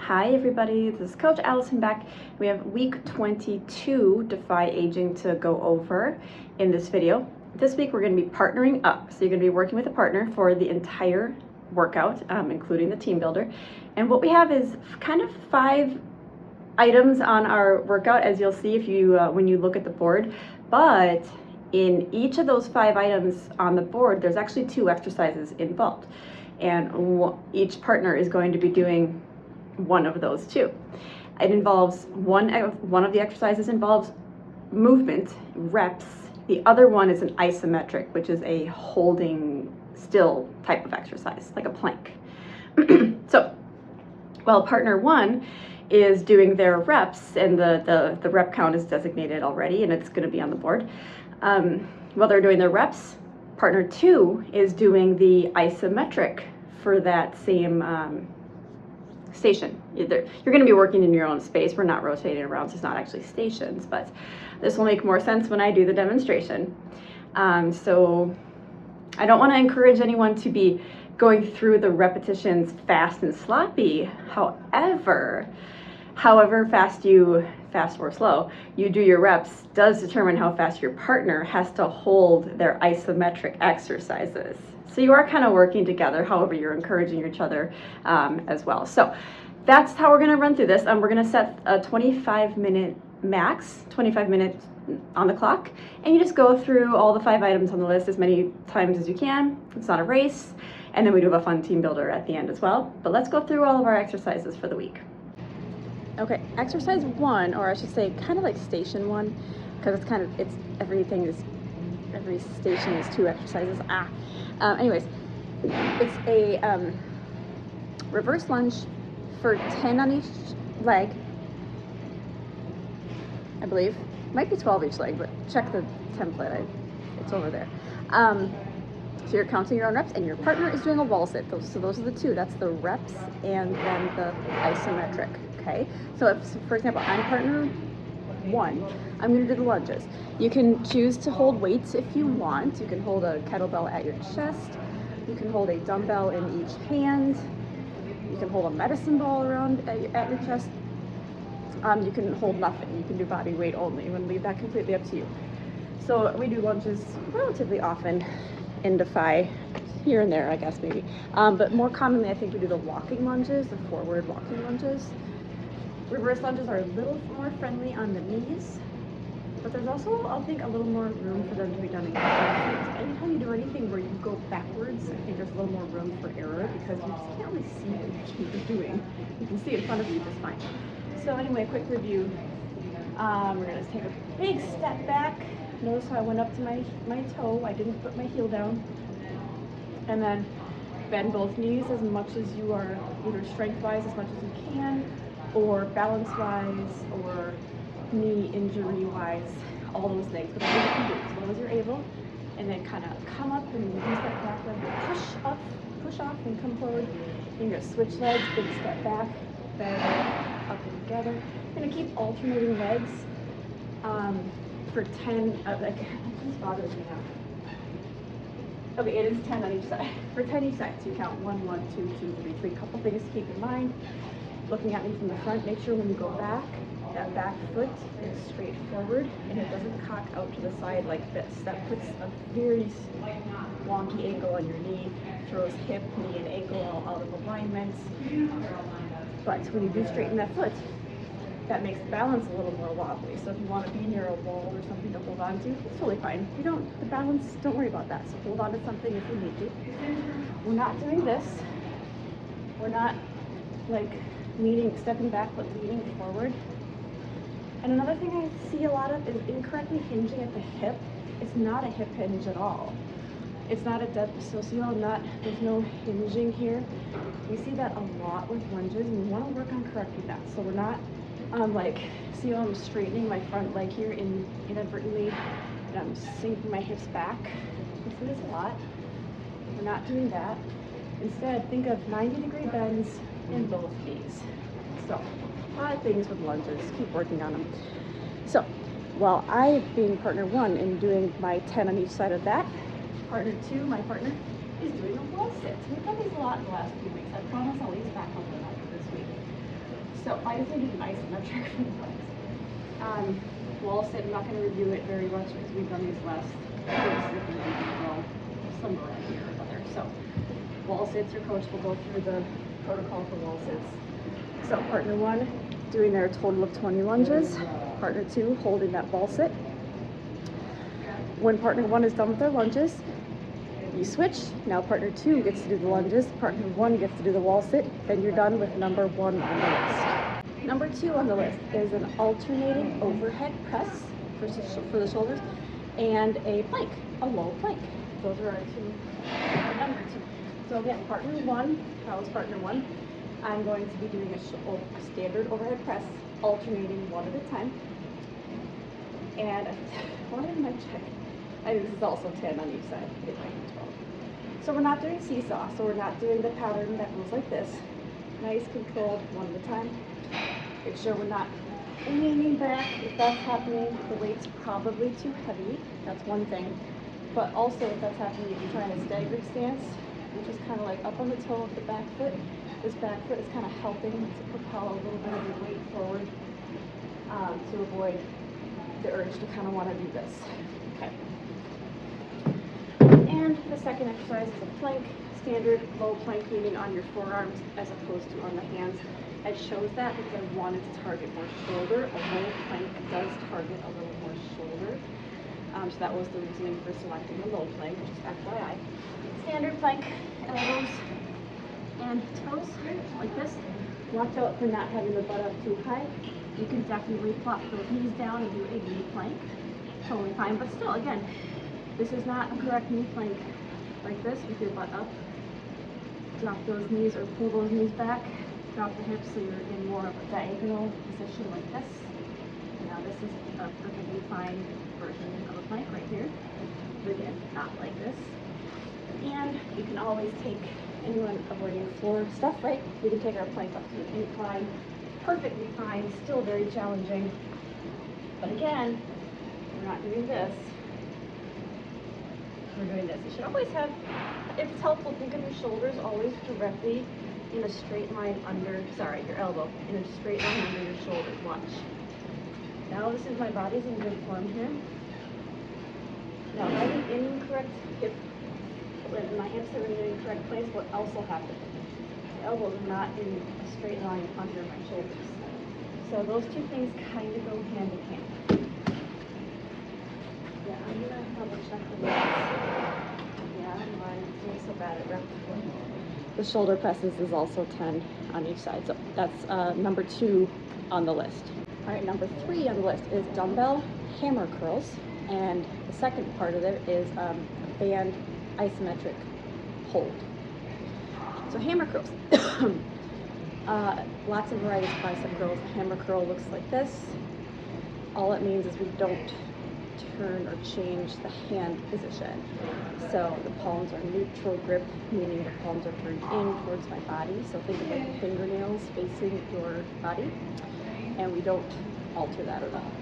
Hi everybody, this is Coach Allison back. We have week 22 Defy aging to go over in this video. This week we're going to be partnering up. So you're going to be working with a partner for the entire workout, including the team builder. And what we have is kind of 5 items on our workout, as you'll see if you when you look at the board. But in each of those 5 items on the board, there's actually 2 exercises involved. And each partner is going to be doing one of those 2. It involves one of the exercises involves movement, reps. The other one is an isometric, which is a holding still type of exercise, like a plank. So, while partner 1 is doing their reps, and the rep count is designated already, and it's going to be on the board. While they're doing their reps, partner 2 is doing the isometric for that same station. You're going to be working in your own space. We're not rotating around, so it's not actually stations, but this will make more sense when I do the demonstration. So I don't want to encourage anyone to be going through the repetitions fast and sloppy. However fast or slow you do your reps does determine how fast your partner has to hold their isometric exercises. So you are kind of working together, however you're encouraging each other as well. So that's how we're going to run through this. We're going to set a 25-minute max, 25 minutes on the clock, and you just go through all the 5 items on the list as many times as you can. It's not a race, and then we do have a fun team builder at the end as well. But let's go through all of our exercises for the week. Okay, exercise 1, or I should say kind of like station 1, because every station is 2 exercises. Anyways, it's a reverse lunge for 10 on each leg, I believe. Might be 12 each leg, but check the template, it's over there. So you're counting your own reps, and your partner is doing a wall sit. So those are the 2. That's the reps and then the isometric. Okay. So if, for example, I'm partner 1, I'm going to do the lunges. You can choose to hold weights if you want. You can hold a kettlebell at your chest. You can hold a dumbbell in each hand. You can hold a medicine ball around at your chest. You can hold nothing. You can do body weight only. I'm going to leave that completely up to you. So we do lunges relatively often in Defy, here and there, I guess, maybe. But more commonly, I think we do the walking lunges, the forward walking lunges. Reverse lunges are a little more friendly on the knees, but there's also, I think, a little more room for them to be done in front. Anytime you do anything where you go backwards, I think there's a little more room for error, because you just can't really see what you're doing. You can see in front of you just fine. So anyway, quick review. We're going to take a big step back. Notice how I went up to my toe. I didn't put my heel down. And then bend both knees as much as you are, either strength-wise as much as you can, or balance-wise, or knee injury-wise, all those things, whatever you can do, as long as you're able. And then kind of come up and use that back leg, push off, and come forward. You're going to switch legs, big step back, bend, up and together. You're going to keep alternating legs for 10, this bothers me now. Okay, it is 10 on each side. For 10 each side, so you count 1, 1, 2, 2, 3. Couple things to keep in mind. Looking at me from the front, make sure when you go back, that back foot is straight forward and it doesn't cock out to the side like this. That puts a very wonky angle on your knee, throws hip, knee, and ankle all out of alignment. But when you do straighten that foot, that makes the balance a little more wobbly. So if you want to be near a wall or something to hold on to, it's totally fine. If you don't, the balance, don't worry about that. So hold on to something if you need to. We're not doing this. We're not like stepping back, but leaning forward. And another thing I see a lot of is incorrectly hinging at the hip. It's not a hip hinge at all. It's not a dead, so see how there's no hinging here. We see that a lot with lunges, and we want to work on correcting that. So we're not see how I'm straightening my front leg here inadvertently, and I'm sinking my hips back. We see this a lot. We're not doing that. Instead, think of 90-degree bends in both knees. So, a lot of things with lunges. Keep working on them. So, while I, being partner 1 and doing my 10 on each side of that, partner 2, my partner, is doing a wall sit. We've done these a lot in the last few weeks. I promise I'll ease back on them after this week. So I just need an isometric for the legs. Wall sit, I'm not going to review it very much because we've done these last well, somewhere around here or another. So wall sits, your coach will go through the protocol for wall sits. So partner 1 doing their total of 20 lunges, partner 2 holding that wall sit. When partner 1 is done with their lunges, you switch. Now partner 2 gets to do the lunges, partner 1 gets to do the wall sit, then you're done with number 1 on the list. Number 2 on the list is an alternating overhead press for the shoulders and a plank, a low plank. Those are our number 2. So again, partner 1, that was partner 1. I'm going to be doing a standard overhead press, alternating 1 at a time. And why didn't I check? I think this is also 10 on each side. It might be 12. So we're not doing seesaw, so we're not doing the pattern that goes like this. Nice, controlled, 1 at a time. Make sure we're not leaning back. If that's happening, the weight's probably too heavy. That's one thing. But also, if that's happening, if you're trying a staggered stance, which is kind of like up on the toe of the back foot, this back foot is kind of helping to propel a little bit of your weight forward to avoid the urge to kind of want to do this. Okay. And the second exercise is a plank, standard low plank, meaning on your forearms as opposed to on the hands. I chose that because I wanted to target more shoulder. A low plank does target a little more shoulder. So that was the reasoning for selecting the low plank, just FYI. Standard plank, elbows and toes, like this. Watch out for not having the butt up too high. You can definitely plop those knees down and do a knee plank. Totally fine, but still, again, this is not a correct knee plank like this with your butt up. Drop those knees or pull those knees back. Drop the hips so you're in more of a diagonal position like this. Now this is a perfectly fine version of a plank right here. But again, not like this. And you can always take, anyone avoiding floor stuff, right? We can take our plank up to an incline. Perfectly fine, still very challenging. But again, we're not doing this. We're doing this. You should always have, if it's helpful, think of your shoulders always directly in a straight line under, your elbow, in a straight line under your shoulder. Watch. Now this is my body's in good form here. Now if I'm in incorrect hip, when my hips are in the incorrect place, what else will happen? The elbows are not in a straight line under my shoulders. So those two things kind of go hand in hand. Yeah, I'm gonna double check the legs. Yeah, I'm doing so bad at rep. The shoulder presses is also 10 on each side. So that's number 2 on the list. All right, number 3 on the list is dumbbell hammer curls. And the second part of it is a band isometric hold. So hammer curls. Lots of varieties of bicep curls. Hammer curl looks like this. All it means is we don't turn or change the hand position. So the palms are neutral grip, meaning the palms are turned in towards my body. So think of like fingernails facing your body. And we don't alter that at all.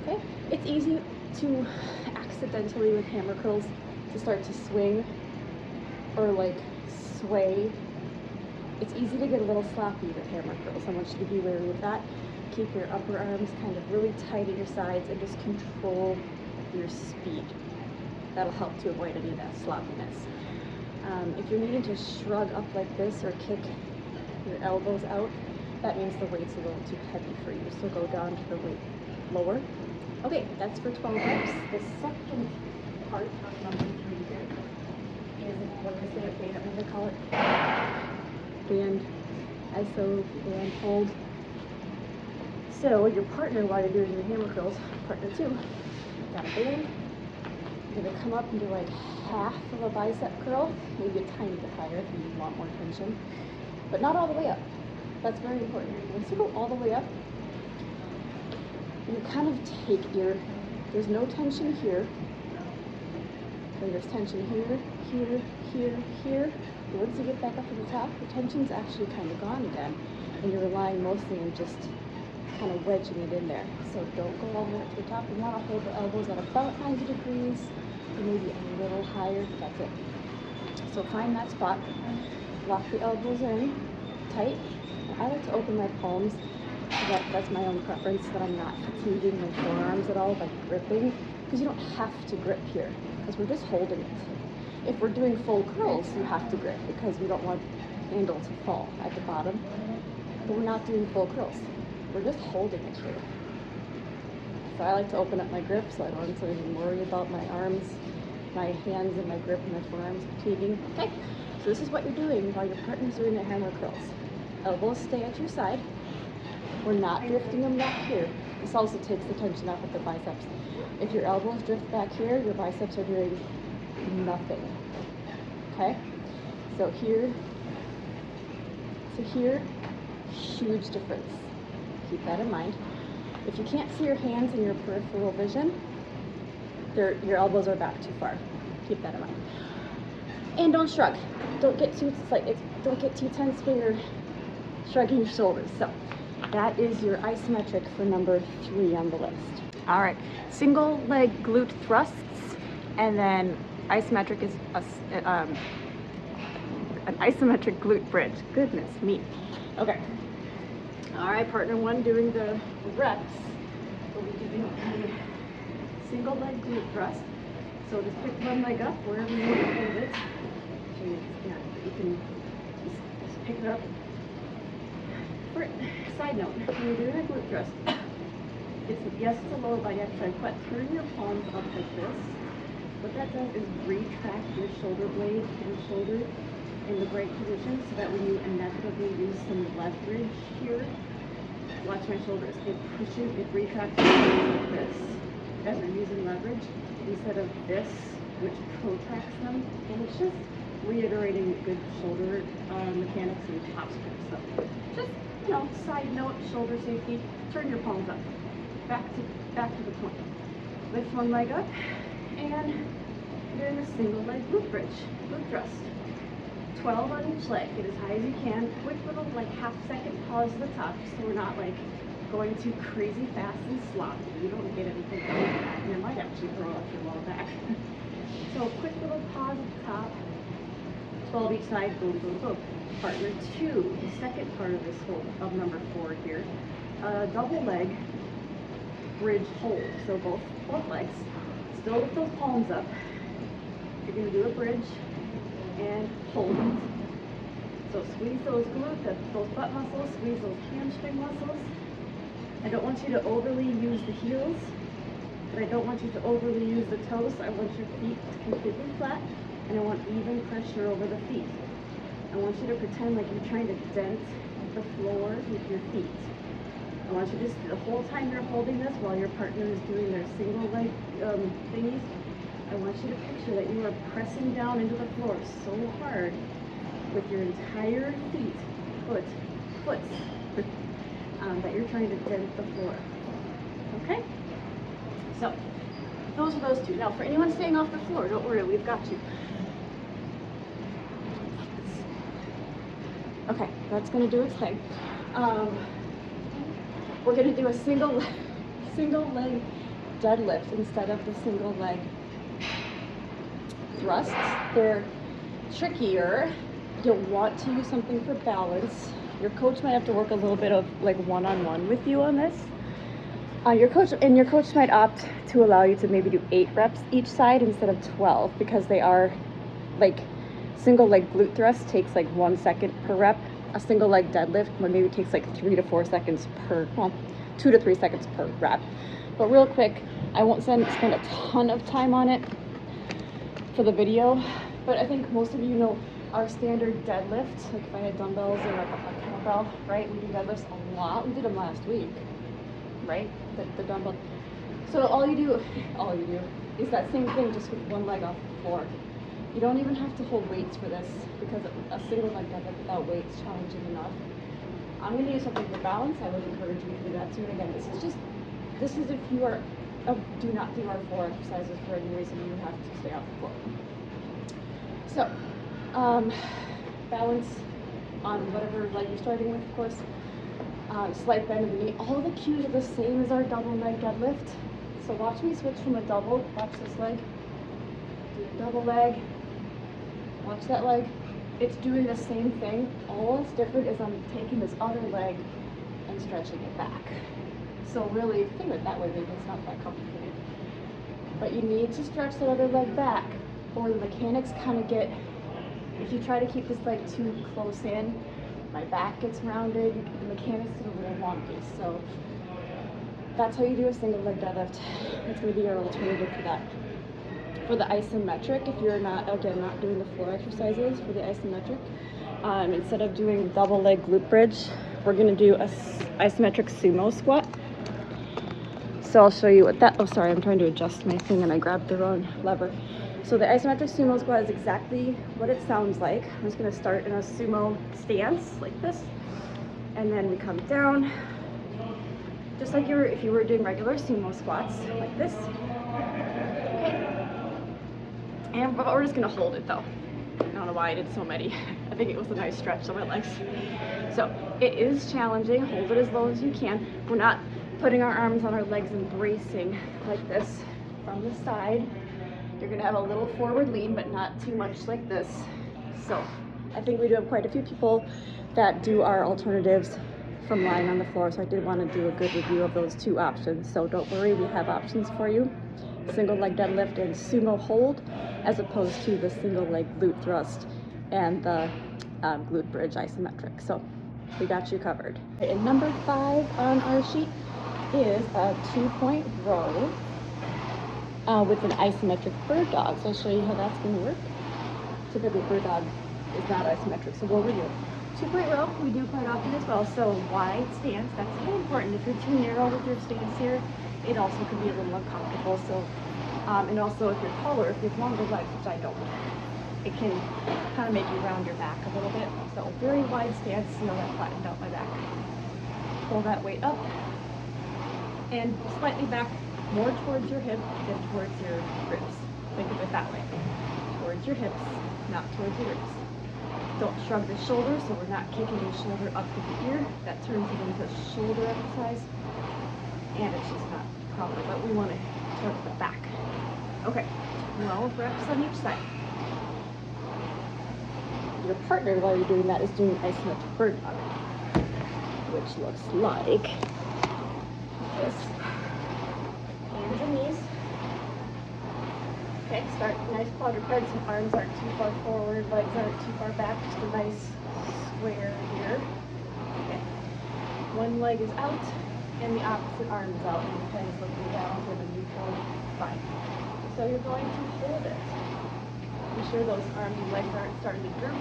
Okay? It's easy to accidentally with hammer curls to start to swing or like sway. It's easy to get a little sloppy with hammer curls. I want you to be wary of that. Keep your upper arms kind of really tight at your sides and just control your speed. That'll help to avoid any of that sloppiness. If you're needing to shrug up like this or kick your elbows out, that means the weight's a little too heavy for you. So go down to the weight lower. Okay, that's for 12 reps. The second part of number 3 here is, what do I say, band, what do they call it? Band, ISO, band hold. So your partner, while you're doing your hammer curls, partner 2, got a band. You're gonna come up and do like half of a bicep curl, maybe a tiny bit higher if you want more tension, but not all the way up. That's very important. Once you go all the way up, you kind of take there's no tension here. Okay, there's tension here, here, here, here. But once you get back up to the top, the tension's actually kind of gone again, and you're relying mostly on just kind of wedging it in there. So don't go all the way up to the top. You want to hold the elbows at about 90 degrees, or maybe a little higher, but that's it. So find that spot, lock the elbows in tight, I like to open my palms. That's my own preference, so that I'm not fatiguing my forearms at all by gripping, because you don't have to grip here, because we're just holding it. If we're doing full curls, you have to grip, because we don't want handle to fall at the bottom, but we're not doing full curls. We're just holding it here. So I like to open up my grip so I don't have to even worry about my arms, my hands and my grip and my forearms fatiguing. Okay, so this is what you're doing while your partner's doing the hammer curls. Elbows stay at your side. We're not drifting them back here. This also takes the tension off of the biceps. If your elbows drift back here, your biceps are doing nothing. Okay? So here to here, huge difference. Keep that in mind. If you can't see your hands in your peripheral vision, your elbows are back too far. Keep that in mind. And don't shrug. Don't get too tense when you're shrugging your shoulders. So that is your isometric for number 3 on the list. All right, single leg glute thrusts, and then isometric is an isometric glute bridge. Goodness me. Okay. All right, partner 1 doing the reps. We'll be doing a single leg glute thrust. So just pick one leg up wherever you want to hold it. So you can just pick it up. Side note, when you're doing a glute thrust, it's a lower body exercise, but turn your palms up like this. What that does is retract your shoulder blade and your shoulder in the right position, so that when you inevitably use some leverage here, watch my shoulders, it retracts your shoulders like this as you're using leverage, instead of this, which protracts them, and it's just reiterating good shoulder mechanics and posture. So just, side note, shoulder safety, turn your palms up, back to the point. Lift one leg up, and doing a single leg glute bridge, glute thrust. 12 on each leg, get as high as you can. Quick little half-second pause at the top, so we're not going too crazy fast and sloppy. You don't get anything from that, and it might actually throw off your lower back. So quick little pause at the top. 12 each side, boom, boom, boom. Partner 2, the second part of this hold of number 4 here, double leg bridge hold. So both legs, still with those palms up. You're going to do a bridge and hold it. So squeeze those glutes, those butt muscles, squeeze those hamstring muscles. I don't want you to overly use the heels, but I don't want you to overly use the toes. I want your feet completely flat, and I want even pressure over the feet. I want you to pretend like you're trying to dent the floor with your feet. I want you to, the whole time you're holding this while your partner is doing their single leg thingies, I want you to picture that you are pressing down into the floor so hard with your entire foot, that you're trying to dent the floor. Okay? So, those are those 2. Now, for anyone staying off the floor, don't worry, we've got you. Okay, that's going to do its thing. We're going to do a single leg deadlift instead of the single leg thrusts. They're trickier. You'll want to use something for balance. Your coach might have to work a little bit of one-on-one with you on this. Your coach might opt to allow you to maybe do 8 reps each side instead of 12, because they are single leg glute thrust takes 1 second per rep. A single leg deadlift maybe takes 3 to 4 seconds 2 to 3 seconds per rep. But real quick, I won't spend a ton of time on it for the video, but I think most of you know our standard deadlift. If I had dumbbells and a kettlebell, right? We do deadlifts a lot. We did them last week, right? The dumbbell. So all you do is that same thing, just with one leg off the floor. You don't even have to hold weights for this, because a single leg deadlift without weights is challenging enough. I'm going to use something for balance. I would encourage you to do that too. And again, this is if you are do not do our floor exercises for any reason, you have to stay off the floor. So, balance on whatever leg you're starting with, of course. Slight bend of the knee. All the cues are the same as our double leg deadlift. So watch me switch from a double. Watch this leg. Do a double leg. Watch that leg. it's doing the same thing. All that's different is I'm taking this other leg and stretching it back. So really, if you think of it that way, maybe it's not that complicated. But you need to stretch that other leg back, or the mechanics kind of get, if you try to keep this leg too close in, my back gets rounded, the mechanics get a little wonky. So that's how you do a single leg deadlift. That's going to be your alternative for that. For the isometric, if you're not doing the floor exercises for the isometric, instead of doing double leg glute bridge, we're going to do a isometric sumo squat. So I'll show you what that, oh sorry, I'm trying to adjust my thing and I grabbed the wrong lever. So the isometric sumo squat is exactly what it sounds like. I'm just going to start in a sumo stance like this, and then we come down, just like if you were doing regular sumo squats, like this. Okay. And we're just going to hold it though. I don't know why I did so many. I think it was a nice stretch on my legs. So it is challenging. Hold it as low as you can. We're not putting our arms on our legs and bracing like this from the side. You're going to have a little forward lean, but not too much like this. So I think we do have quite a few people that do our alternatives from lying on the floor. So I did want to do a good review of those two options. So don't worry, we have options for you. Single leg deadlift and sumo hold, as opposed to the single leg glute thrust and the glute bridge isometric. So we got you covered. And number 5 on our sheet is a 2-point row with an isometric bird dog. So I'll show you how that's going to work. Typically bird dog is not isometric, so what we do, 2-point row we do quite often as well. So wide stance, that's very important. If you're too narrow with your stance here, it also can be a little uncomfortable. So, and also if you're taller, if you have longer legs, which I don't, it can kind of make you round your back a little bit. So very wide stance, you know, that flattened out my back. Pull that weight up and slightly back, more towards your hip than towards your ribs. Think of it that way. Towards your hips, not towards your ribs. Don't shrug the shoulder, so we're not kicking the shoulder up to the ear. That turns it into a shoulder exercise, and it's just not proper, but we want to torque the back. Okay, 12 reps on each side. Your partner, while you're doing that, is doing isometric bird dog, which looks like this. Hands and knees. Okay, start nice quadruped, so arms aren't too far forward, legs aren't too far back, just a nice square here. Okay, one leg is out, and the opposite arm is out, and the head is looking down to the neutral spine. So you're going to hold it. Be sure those arms and legs aren't starting to droop.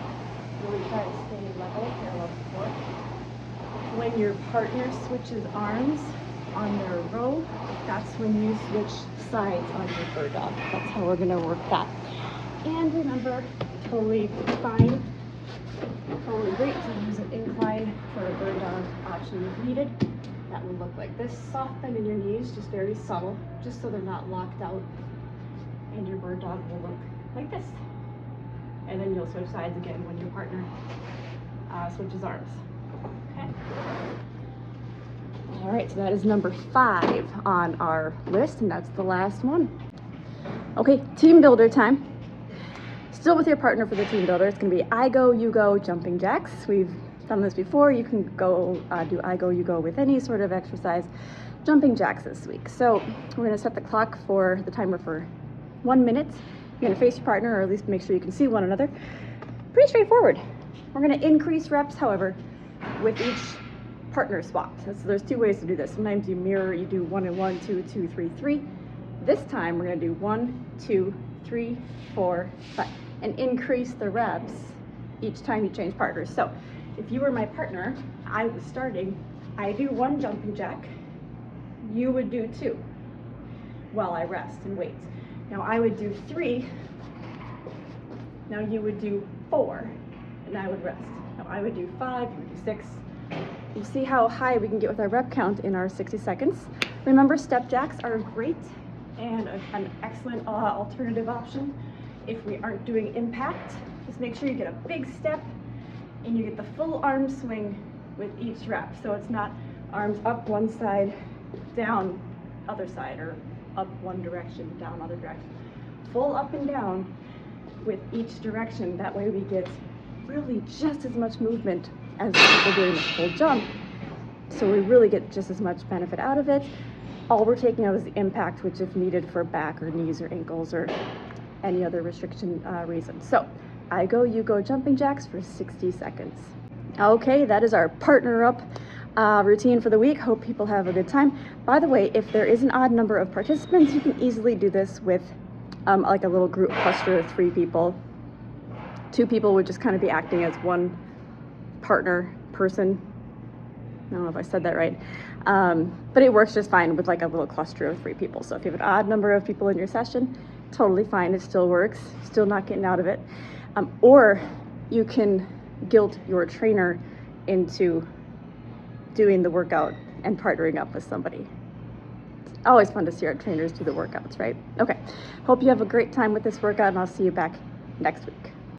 Really try to stay level, parallel to the floor. When your partner switches arms on their row, that's when you switch sides on your bird dog. That's how we're going to work that. And remember, totally fine, totally great to use an incline for a bird dog option if needed. That will look like this. Soft bend in your knees, just very subtle, just so they're not locked out. And your bird dog will look like this. And then you'll switch sides again when your partner switches arms. Okay. All right, so that is number 5 on our list, and that's the last one. Okay, team builder time. Still with your partner for the team builder. It's gonna be I go, you go, jumping jacks. We've done this before. You can go do I go, you go with any sort of exercise. Jumping jacks this week. So we're gonna set the clock for the timer for 1 minute. You're gonna face your partner, or at least make sure you can see one another. Pretty straightforward. We're gonna increase reps, however, with each partner swap. So there's 2 ways to do this. Sometimes you mirror, you do 1 and 1, 2, 2, 3, 3. This time we're gonna do 1, 2, 3, 4, 5, and increase the reps each time you change partners. So if you were my partner, I was starting, I do 1 jumping jack, you would do 2 while I rest and wait. Now I would do 3, now you would do 4, and I would rest. Now I would do 5, you would do 6. You see how high we can get with our rep count in our 60 seconds. Remember, step jacks are great and an excellent alternative option if we aren't doing impact. Just make sure you get a big step and you get the full arm swing with each rep. So it's not arms up one side, down other side, or up one direction, down other direction. Full up and down with each direction. That way we get really just as much movement as people doing the full jump. So we really get just as much benefit out of it. All we're taking out is the impact, which if needed for back or knees or ankles or any other restriction reason. So I go, you go, jumping jacks for 60 seconds. Okay, that is our partner up routine for the week. Hope people have a good time. By the way, if there is an odd number of participants, you can easily do this with like a little group cluster of 3 people. 2 people would just kind of be acting as one partner person. I don't know if I said that right. But it works just fine with like a little cluster of 3 people. So if you have an odd number of people in your session, totally fine. It still works. Still not getting out of it. Or you can guilt your trainer into doing the workout and partnering up with somebody. It's always fun to see our trainers do the workouts, right? Okay. Hope you have a great time with this workout, and I'll see you back next week.